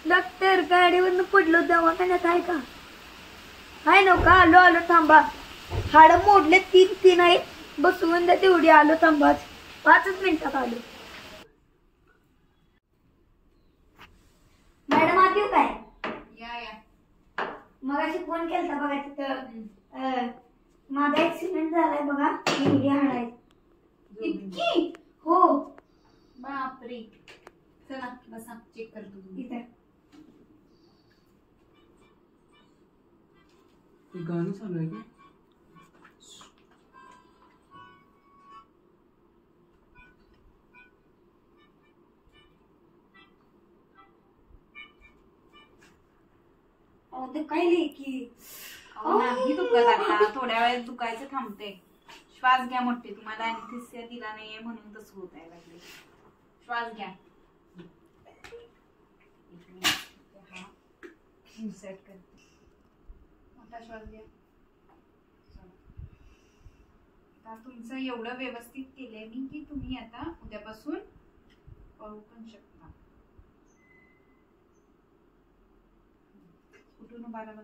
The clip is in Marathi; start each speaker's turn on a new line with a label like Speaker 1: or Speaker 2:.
Speaker 1: डॉक्टर गाडीवरनं पडलो दवाखान्यात आहे का? आहे ना का? आलो आलो थांबा. हाड मोडले 3 आहे. बसवून द्या तेवढी. आलो थांबा. 5 मिनिटात आलो. मॅडम आत येऊ काय?
Speaker 2: या
Speaker 1: मगाशी फोन केलता बघा तिथं. माझा ऍक्सिडेंट झालाय बघा. एवढी हाड आहे. इतकी? हो.
Speaker 2: बापरे. चला बसा चेक करतो.
Speaker 1: इथं
Speaker 3: गाणं चालू आहे का?
Speaker 1: काय की
Speaker 2: नाही दुखत आता. थोड्या वेळेत दुखायचं थांबते. श्वास घ्या मोठे. तुम्हाला अॅनेस्थेसिया दिला नाहीये म्हणून तसं होत आहे लागले. श्वास घ्या. इन्सर्ट करते. मोठा श्वास घ्या. आता तुमचं एवढं व्यवस्थित केलंय मी की तुम्ही आता उद्यापासून पळू पण शकता. कुठून उभा राहा.